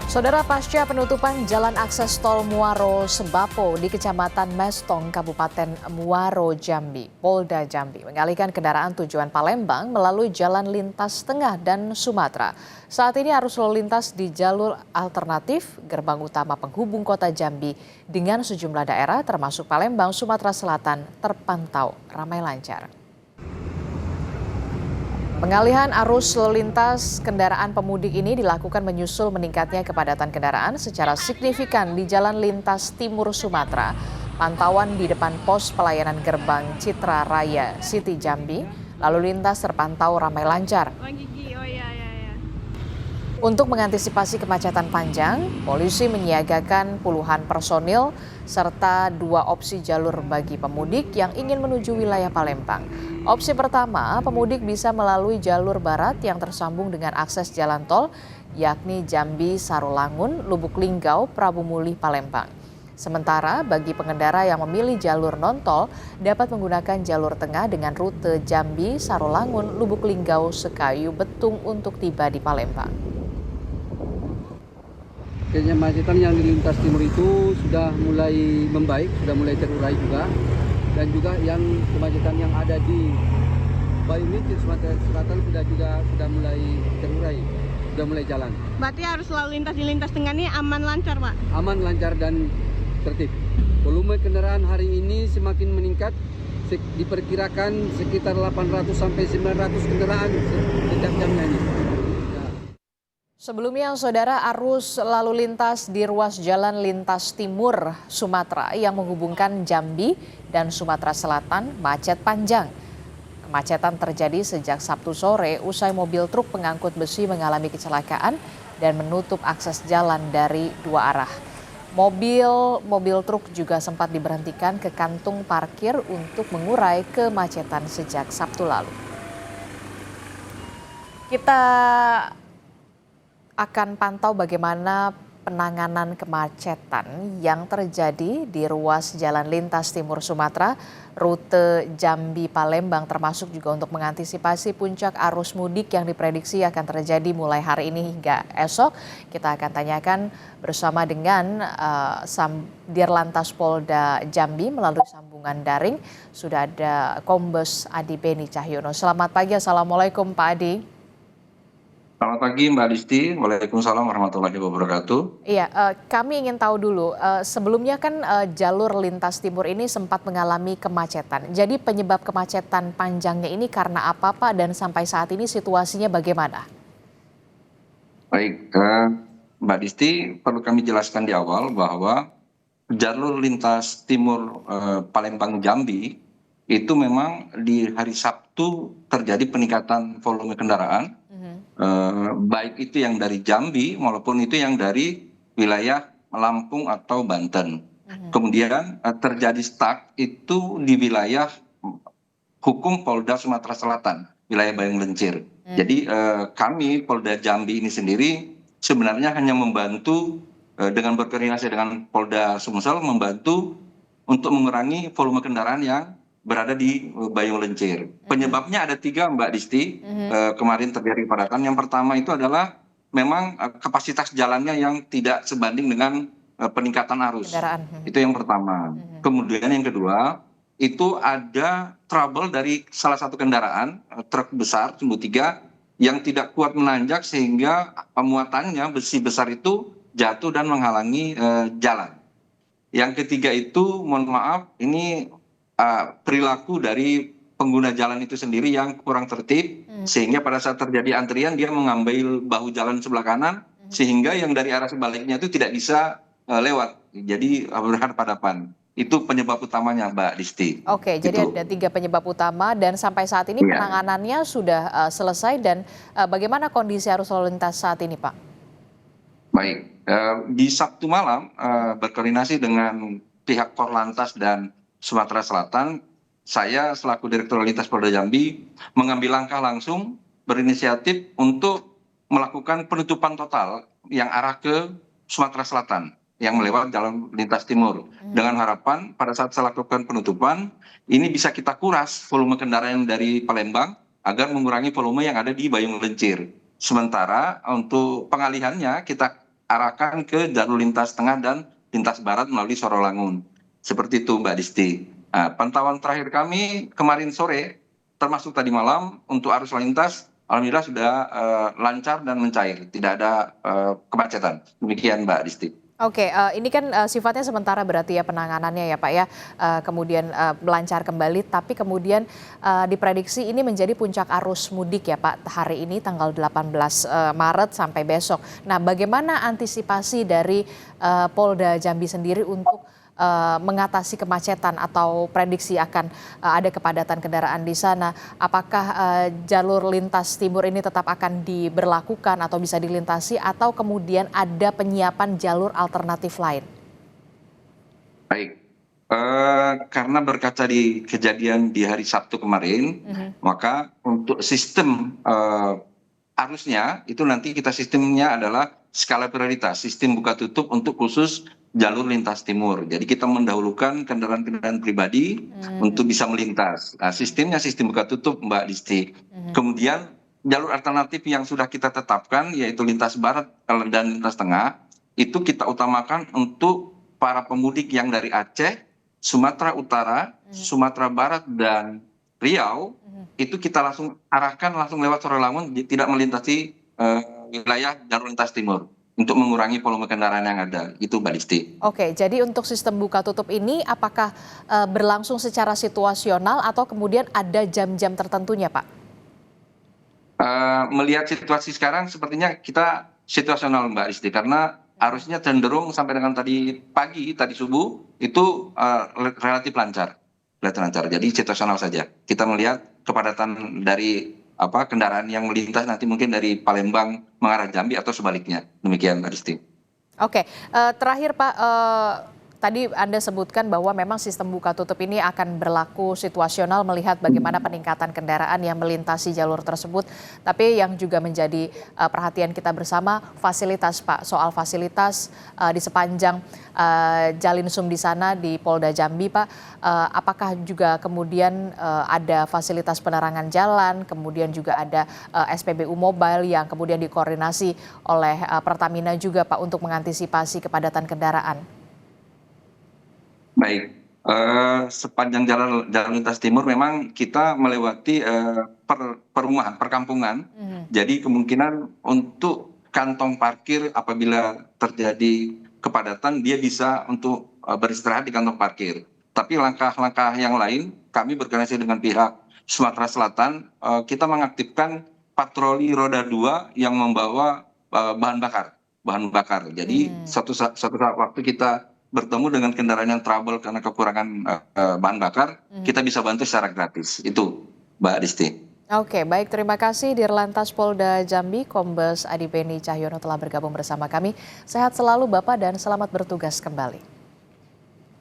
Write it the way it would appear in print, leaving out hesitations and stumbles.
Saudara, pasca penutupan jalan akses tol Muaro Sebapo di Kecamatan Mestong, Kabupaten Muaro Jambi, Polda Jambi mengalihkan kendaraan tujuan Palembang melalui jalan lintas tengah dan Sumatera. Saat ini arus lalu lintas di jalur alternatif gerbang utama penghubung kota Jambi dengan sejumlah daerah termasuk Palembang, Sumatera Selatan terpantau ramai lancar. Pengalihan arus lalu lintas kendaraan pemudik ini dilakukan menyusul meningkatnya kepadatan kendaraan secara signifikan di Jalan Lintas Timur Sumatera. Pantauan di depan pos pelayanan gerbang Citra Raya City Jambi, lalu lintas terpantau ramai lancar. Untuk mengantisipasi kemacetan panjang, polisi menyiagakan puluhan personil serta 2 opsi jalur bagi pemudik yang ingin menuju wilayah Palembang. Opsi pertama, pemudik bisa melalui jalur barat yang tersambung dengan akses jalan tol, yakni Jambi, Sarolangun, Lubuk Linggau, Prabu Mulih, Palembang. Sementara bagi pengendara yang memilih jalur non-tol dapat menggunakan jalur tengah dengan rute Jambi, Sarolangun, Lubuk Linggau, Sekayu, Betung untuk tiba di Palembang. Kemacetan yang di lintas timur itu sudah mulai membaik, sudah mulai terurai juga. Dan juga yang kemacetan yang ada di Bayuni, Sumatera Selatan sudah mulai terurai, sudah mulai jalan. Berarti harus lalu lintas di lintas tengah ini aman lancar, Pak? Aman, lancar, dan tertib. Volume kendaraan hari ini semakin meningkat, diperkirakan sekitar 800 sampai 900 kendaraan setiap jamnya ini. Sebelumnya, saudara, arus lalu lintas di ruas Jalan Lintas Timur Sumatera yang menghubungkan Jambi dan Sumatera Selatan macet panjang. Kemacetan terjadi sejak Sabtu sore usai mobil truk pengangkut besi mengalami kecelakaan dan menutup akses jalan dari 2 arah. Mobil truk juga sempat diberhentikan ke kantung parkir untuk mengurai kemacetan sejak Sabtu lalu. Kita akan pantau bagaimana penanganan kemacetan yang terjadi di ruas Jalan Lintas Timur Sumatera, rute Jambi Palembang, termasuk juga untuk mengantisipasi puncak arus mudik yang diprediksi akan terjadi mulai hari ini hingga esok. Kita akan tanyakan bersama dengan Dirlantas Polda Jambi melalui sambungan daring. Sudah ada Kombes Adi Beni Cahyono. Selamat pagi, Assalamualaikum Pak Adi. Selamat pagi Mbak Disti, Waalaikumsalam warahmatullahi wabarakatuh. Iya, kami ingin tahu dulu, sebelumnya kan jalur lintas timur ini sempat mengalami kemacetan. Jadi penyebab kemacetan panjangnya ini karena apa Pak, dan sampai saat ini situasinya bagaimana? Baik, Mbak Disti, perlu kami jelaskan di awal bahwa jalur lintas timur Palembang Jambi itu memang di hari Sabtu terjadi peningkatan volume kendaraan. Baik itu yang dari Jambi maupun itu yang dari wilayah Lampung atau Banten. Kemudian terjadi stuck itu di wilayah hukum Polda Sumatera Selatan, wilayah Bayung Lencir. Jadi kami Polda Jambi ini sendiri sebenarnya hanya membantu dengan berkoordinasi dengan Polda Sumsel, membantu untuk mengurangi volume kendaraan yang berada di Bayung Lencir. Penyebabnya ada 3 Mbak Disti, kemarin terjadi kepadatan. Yang pertama itu adalah memang kapasitas jalannya yang tidak sebanding dengan peningkatan arus. Itu yang pertama. Kemudian yang kedua, itu ada trouble dari salah satu kendaraan, truk besar, sumbu 3, yang tidak kuat menanjak sehingga muatannya besi besar itu jatuh dan menghalangi jalan. Yang ketiga itu, mohon maaf, ini perilaku dari pengguna jalan itu sendiri yang kurang tertib, sehingga pada saat terjadi antrian dia mengambil bahu jalan sebelah kanan, sehingga yang dari arah sebaliknya itu tidak bisa lewat, jadi berhadapan. Itu penyebab utamanya Mbak Disti. Oke, jadi ada 3 penyebab utama dan sampai saat ini penanganannya sudah selesai, dan bagaimana kondisi arus lalu lintas saat ini Pak? Baik, di Sabtu malam berkoordinasi dengan pihak Korlantas dan Sumatera Selatan, saya selaku Direktur Lalu Lintas Polda Jambi mengambil langkah langsung berinisiatif untuk melakukan penutupan total yang arah ke Sumatera Selatan yang melewati Jalan Lintas Timur. Dengan harapan pada saat saya lakukan penutupan, ini bisa kita kuras volume kendaraan dari Palembang agar mengurangi volume yang ada di Bayung Lencir. Sementara untuk pengalihannya kita arahkan ke jalur lintas tengah dan lintas barat melalui Sorolangun. Seperti itu Mbak Disti. Nah, pantauan terakhir kami kemarin sore, termasuk tadi malam, untuk arus lalu lintas, alhamdulillah sudah lancar dan mencair. Tidak ada kemacetan. Demikian Mbak Disti. Oke, ini kan sifatnya sementara berarti ya penanganannya ya Pak ya, kemudian melancar kembali, tapi kemudian diprediksi ini menjadi puncak arus mudik ya Pak, hari ini tanggal 18 Maret sampai besok. Nah, bagaimana antisipasi dari Polda Jambi sendiri untuk mengatasi kemacetan atau prediksi akan ada kepadatan kendaraan di sana? Apakah jalur lintas timur ini tetap akan diberlakukan atau bisa dilintasi, atau kemudian ada penyiapan jalur alternatif lain? Baik, karena berkaca di kejadian di hari Sabtu kemarin, maka untuk sistem arusnya itu nanti kita sistemnya adalah skala prioritas, sistem buka tutup untuk khusus jalur lintas timur. Jadi kita mendahulukan kendaraan-kendaraan pribadi untuk bisa melintas. Nah, sistemnya sistem buka tutup Mbak Disti. Kemudian jalur alternatif yang sudah kita tetapkan yaitu lintas barat dan lintas tengah, itu kita utamakan untuk para pemudik yang dari Aceh, Sumatera Utara, Sumatera Barat dan Riau, itu kita langsung arahkan langsung lewat Sorolangun, tidak melintasi wilayah jalur lintas timur untuk mengurangi volume kendaraan yang ada. Itu Mbak Disti. Oke, jadi untuk sistem buka tutup ini apakah berlangsung secara situasional atau kemudian ada jam-jam tertentunya Pak? Melihat situasi sekarang sepertinya kita situasional Mbak Disti, karena arusnya cenderung sampai dengan tadi pagi, tadi subuh itu relatif lancar. Jadi situasional saja. Kita melihat kepadatan dari kendaraan yang melintas nanti mungkin dari Palembang mengarah Jambi atau sebaliknya. Demikian Mbak Disti. Oke, terakhir Pak, tadi Anda sebutkan bahwa memang sistem buka tutup ini akan berlaku situasional melihat bagaimana peningkatan kendaraan yang melintasi jalur tersebut. Tapi yang juga menjadi perhatian kita bersama fasilitas Pak, soal fasilitas di sepanjang Jalinsum di sana di Polda Jambi Pak. Apakah juga kemudian ada fasilitas penerangan jalan, kemudian juga ada SPBU mobile yang kemudian dikoordinasi oleh Pertamina juga Pak untuk mengantisipasi kepadatan kendaraan? Baik, sepanjang jalan lintas timur memang kita melewati perumahan, perkampungan. Jadi kemungkinan untuk kantong parkir apabila terjadi kepadatan dia bisa untuk beristirahat di kantong parkir. Tapi langkah-langkah yang lain kami berkoordinasi dengan pihak Sumatera Selatan, kita mengaktifkan patroli roda 2 yang membawa bahan bakar. Jadi suatu saat waktu kita bertemu dengan kendaraan yang trouble karena kekurangan bahan bakar, kita bisa bantu secara gratis. Itu Mbak Disti. Oke, baik, terima kasih Dirlantas Polda Jambi, Kombes Adi Beni Cahyono telah bergabung bersama kami. Sehat selalu Bapak dan selamat bertugas kembali.